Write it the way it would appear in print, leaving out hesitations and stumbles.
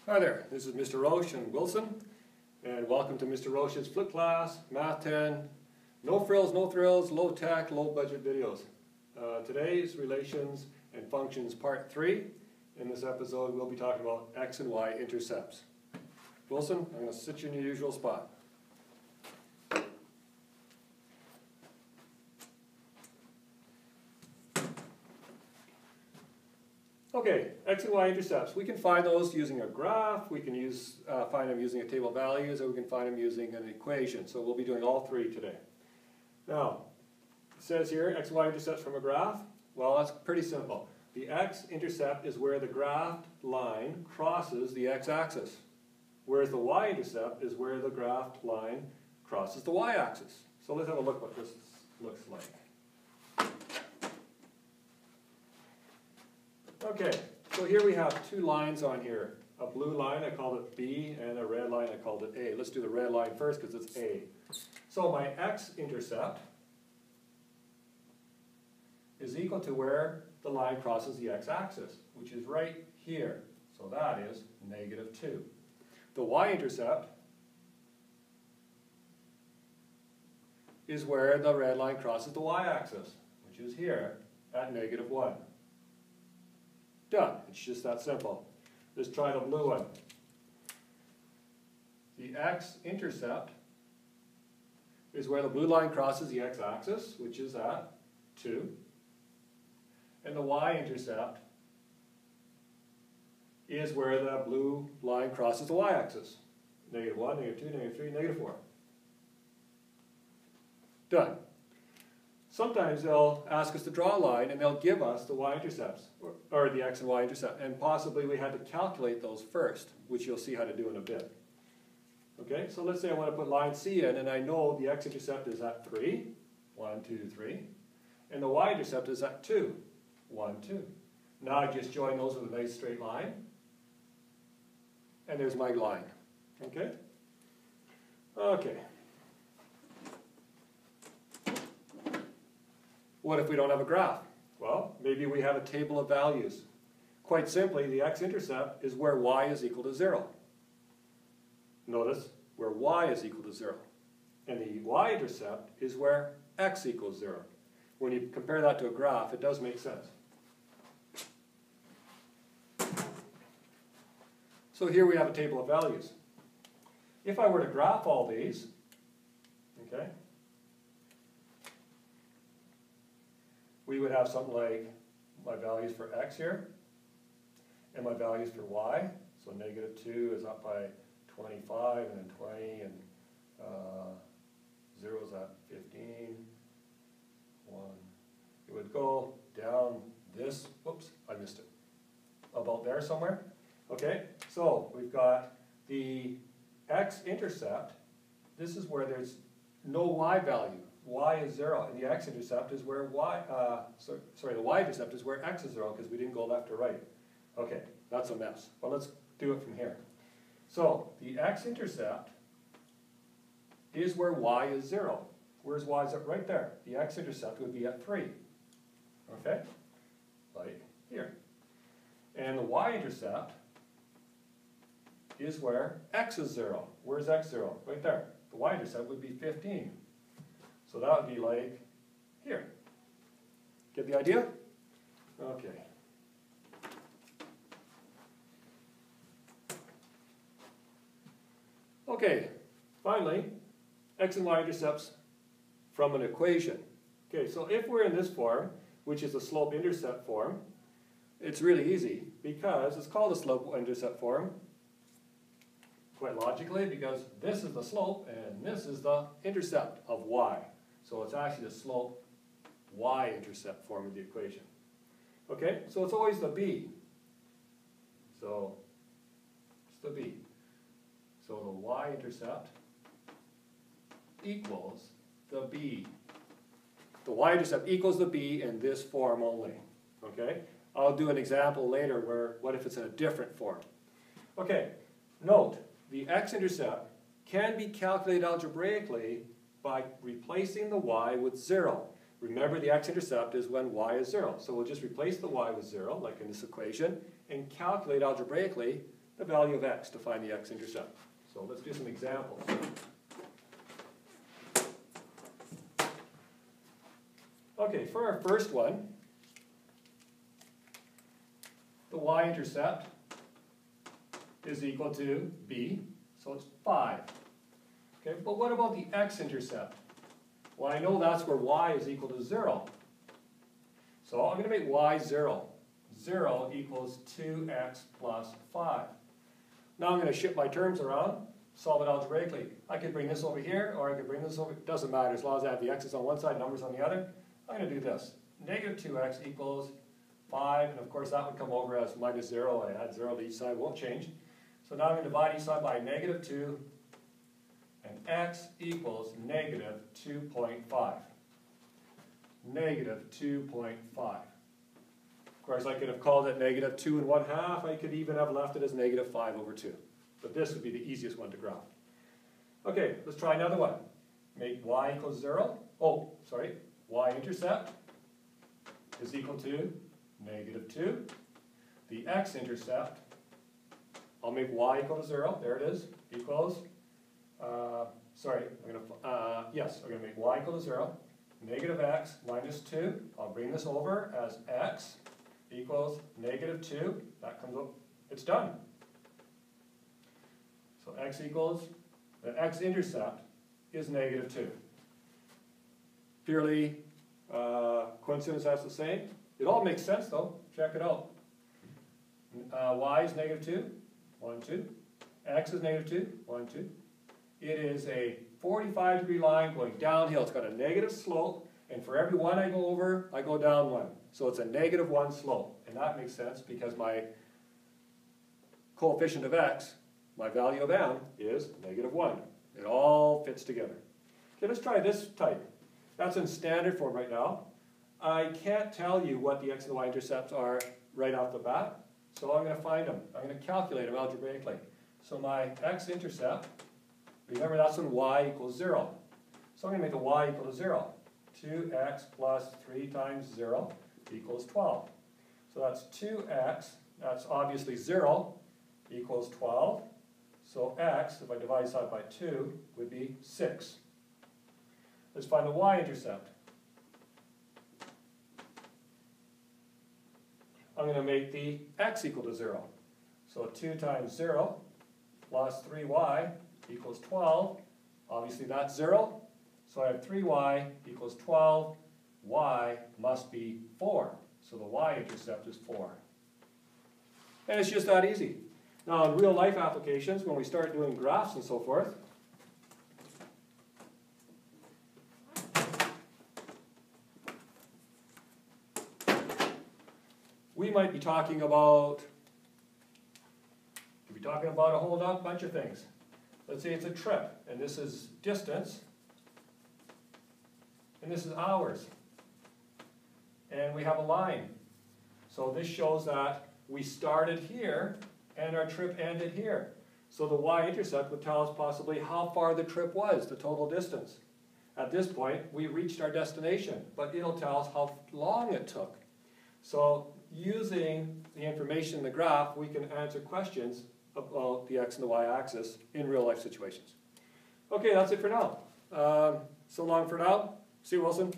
Hi there, this is Mr. Roche and Wilson, and welcome to Mr. Roche's Flip Class, Math 10, no frills, no thrills, low tech, low budget videos. Today's Relations and Functions Part 3. In this episode we'll be talking about X and Y intercepts. Wilson, I'm going to sit you in your usual spot. Okay, X and Y intercepts. We can find those using a graph, we can find them using a table of values, or we can find them using an equation. So we'll be doing all three today. Now, it says here, X and Y intercepts from a graph. Well, that's pretty simple. The x-intercept is where the graphed line crosses the x-axis, whereas the y-intercept is where the graphed line crosses the y-axis. So let's have a look what this looks like. Okay, so here we have two lines on here. A blue line, I called it B, and a red line, I called it A. Let's do the red line first because it's A. So my x-intercept is equal to where the line crosses the x-axis, which is right here. So that is -2. The y-intercept is where the red line crosses the y-axis, which is here at -1. Done. It's just that simple. Let's try the blue one. The x-intercept is where the blue line crosses the x-axis, which is at 2. And the y-intercept is where the blue line crosses the y-axis. -1, -2, -3, -4. Done. Sometimes they'll ask us to draw a line and they'll give us the y-intercepts, or the x and y-intercept, and possibly we had to calculate those first, which you'll see how to do in a bit. Okay, so let's say I want to put line C in and I know the x-intercept is at 3, 1, 2, 3, and the y-intercept is at 2, 1, 2. Now I just join those with a nice straight line, and there's my line. Okay? Okay. What if we don't have a graph? Well, maybe we have a table of values. Quite simply, the x-intercept is where y is equal to 0. Notice, where y is equal to 0. And the y-intercept is where x equals 0. When you compare that to a graph, it does make sense. So here we have a table of values. If I were to graph all these, okay, we would have something like my values for x here, and my values for y. So -2 is up by 25, and then 20, and 0 is at 15, 1. It would go down this, whoops, I missed it, about there somewhere. Okay, so we've got the x-intercept. This is where there's no y value. Y is 0, and the x-intercept is where the y-intercept is where x is 0, because we didn't go left or right. Okay, that's a mess, but let's do it from here. So, the x-intercept is where y is 0. Where's y? Is it right there? The x-intercept would be at 3. Okay, like here. And the y-intercept is where x is 0. Where's x 0? Right there. The y-intercept would be 15. So that would be like here. Get the idea? Okay. Okay, finally, x and y intercepts from an equation. Okay, so if we're in this form, which is a slope-intercept form, it's really easy because it's called a slope-intercept form, quite logically, because this is the slope and this is the intercept of y. So it's actually the slope y-intercept form of the equation. Okay, so it's always the b. So it's the b. So the y-intercept equals the b. The y-intercept equals the b in this form only. Okay, I'll do an example later where, what if it's in a different form? Okay, note, the x-intercept can be calculated algebraically by replacing the y with 0. Remember, the x-intercept is when y is 0. So we'll just replace the y with 0, like in this equation, and calculate algebraically the value of x to find the x-intercept. So let's do some examples. Okay, for our first one, the y-intercept is equal to b, so it's 5. Okay, but what about the x-intercept? Well, I know that's where y is equal to 0. So I'm going to make y 0. 0 equals 2x plus 5. Now I'm going to shift my terms around, solve it algebraically. I could bring this over here, or I could bring this over. It doesn't matter as long as I have the x's on one side, numbers on the other. I'm going to do this. Negative 2x equals 5, and of course that would come over as minus 0. I add 0 to each side, won't change. So now I'm going to divide each side by negative 2, and x equals negative 2.5. Negative 2.5. Of course, I could have called it negative 2 1/2. I could even have left it as negative 5 over 2. But this would be the easiest one to graph. Okay, let's try another one. Make y equals 0. Oh, sorry. Y-intercept is equal to negative 2. The x-intercept, I'll make y equal to 0. There it is. Equals, I'm going to make y equal to 0. Negative x minus 2. I'll bring this over as x equals negative 2. That comes up. It's done. So x equals, the x-intercept is negative 2. Purely coincidence, that's the same. It all makes sense though. Check it out. Y is negative 2. 1, 2. X is negative 2. 1, 2. It is a 45-degree line going downhill. It's got a negative slope, and for every 1 I go over, I go down 1. So it's a negative 1 slope, and that makes sense because my coefficient of x, my value of m, is negative 1. It all fits together. Okay, let's try this type. That's in standard form right now. I can't tell you what the x and the y-intercepts are right off the bat, so I'm going to find them. I'm going to calculate them algebraically. So my x-intercept, remember that's when y equals 0. So I'm going to make the y equal to 0. 2x plus 3 times 0 equals 12. So that's 2x, that's obviously 0, equals 12. So x, if I divide this out by 2, would be 6. Let's find the y-intercept. I'm going to make the x equal to 0. So 2 times 0 plus 3y equals 12. Obviously that's 0. So I have 3y equals 12. Y must be 4. So the y-intercept is 4. And it's just that easy. Now in real life applications, when we start doing graphs and so forth, we might be talking about, a whole bunch of things. Let's say it's a trip, and this is distance, and this is hours. And we have a line. So this shows that we started here, and our trip ended here. So the y-intercept would tell us possibly how far the trip was, the total distance. At this point, we reached our destination, but it'll tell us how long it took. So using the information in the graph, we can answer questions about the x and the y-axis in real-life situations. Okay, that's it for now. So long for now. See you, Wilson.